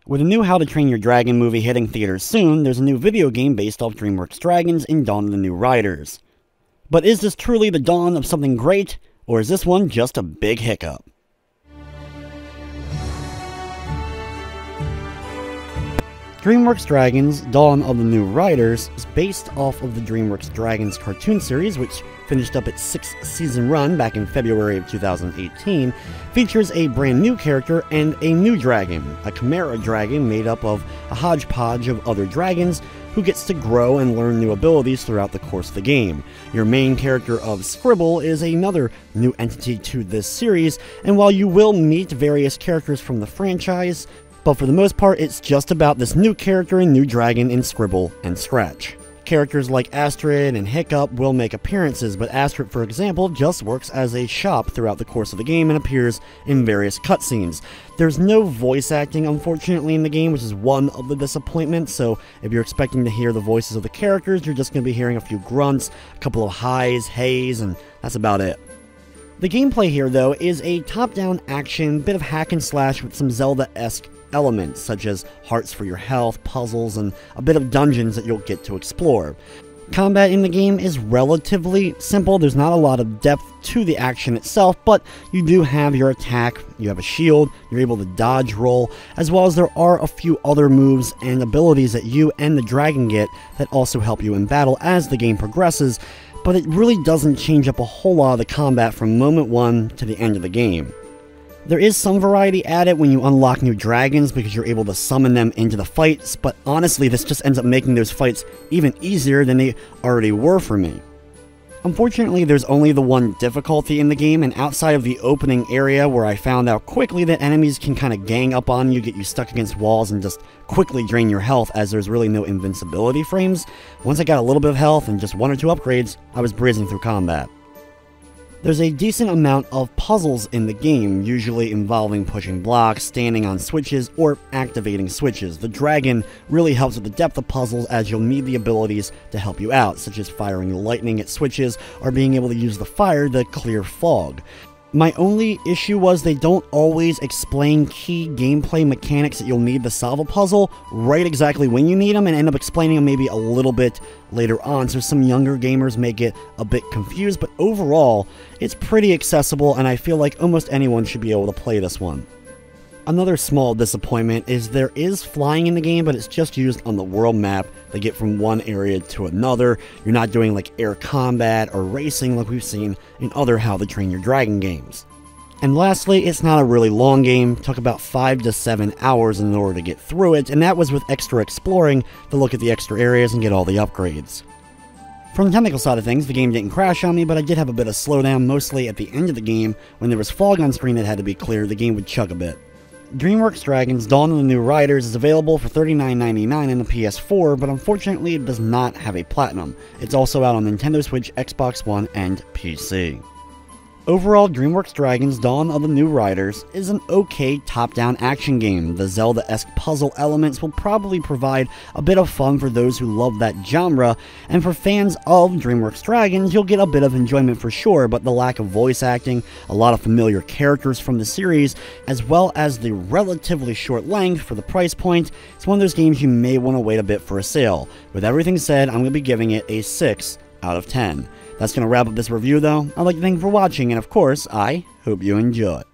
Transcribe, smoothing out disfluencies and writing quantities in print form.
With a new How to Train Your Dragon movie hitting theaters soon, there's a new video game based off DreamWorks Dragons in Dawn of the New Riders. But is this truly the dawn of something great, or is this one just a big hiccup? DreamWorks Dragons: Dawn of the New Riders is based off of the DreamWorks Dragons cartoon series, which finished up its 6th season run back in February of 2018, features a brand new character and a new dragon, a Chimera dragon made up of a hodgepodge of other dragons who gets to grow and learn new abilities throughout the course of the game. Your main character of Scribble is another new entity to this series, and while you will meet various characters from the franchise, but for the most part, it's just about this new character and new dragon in Scribble and Scratch. Characters like Astrid and Hiccup will make appearances, but Astrid, for example, just works as a shop throughout the course of the game and appears in various cutscenes. There's no voice acting, unfortunately, in the game, which is one of the disappointments, so if you're expecting to hear the voices of the characters, you're just going to be hearing a few grunts, a couple of highs, heys, and that's about it. The gameplay here, though, is a top-down action, bit of hack and slash with some Zelda-esque elements, such as hearts for your health, puzzles, and a bit of dungeons that you'll get to explore. Combat in the game is relatively simple. There's not a lot of depth to the action itself, but you do have your attack, you have a shield, you're able to dodge roll, as well as there are a few other moves and abilities that you and the dragon get that also help you in battle as the game progresses, but it really doesn't change up a whole lot of the combat from moment 1 to the end of the game. There is some variety added when you unlock new dragons because you're able to summon them into the fights, but honestly this just ends up making those fights even easier than they already were for me. Unfortunately, there's only the one difficulty in the game, and outside of the opening area where I found out quickly that enemies can kind of gang up on you, get you stuck against walls, and just quickly drain your health as there's really no invincibility frames, once I got a little bit of health and just 1 or 2 upgrades, I was breezing through combat. There's a decent amount of puzzles in the game, usually involving pushing blocks, standing on switches, or activating switches. The dragon really helps with the depth of puzzles as you'll need the abilities to help you out, such as firing lightning at switches or being able to use the fire to clear fog. My only issue was they don't always explain key gameplay mechanics that you'll need to solve a puzzle right exactly when you need them, and end up explaining them maybe a little bit later on, so some younger gamers may get a bit confused, but overall, it's pretty accessible, and I feel like almost anyone should be able to play this one. Another small disappointment is there is flying in the game, but it's just used on the world map to get from one area to another. You're not doing like air combat or racing like we've seen in other How to Train Your Dragon games. And lastly, it's not a really long game. It took about 5 to 7 hours in order to get through it, and that was with extra exploring to look at the extra areas and get all the upgrades. From the technical side of things, the game didn't crash on me, but I did have a bit of slowdown, mostly at the end of the game. When there was fog on screen that had to be cleared, the game would chug a bit. DreamWorks Dragons: Dawn of the New Riders is available for $39.99 in the PS4, but unfortunately it does not have a Platinum. It's also out on Nintendo Switch, Xbox One, and PC. Overall, DreamWorks Dragons: Dawn of the New Riders is an okay top-down action game. The Zelda-esque puzzle elements will probably provide a bit of fun for those who love that genre, and for fans of DreamWorks Dragons, you'll get a bit of enjoyment for sure, but the lack of voice acting, a lot of familiar characters from the series, as well as the relatively short length for the price point, it's one of those games you may want to wait a bit for a sale. With everything said, I'm going to be giving it a 6 out of 10. That's going to wrap up this review though. I'd like to thank you for watching, and of course, I hope you enjoyed.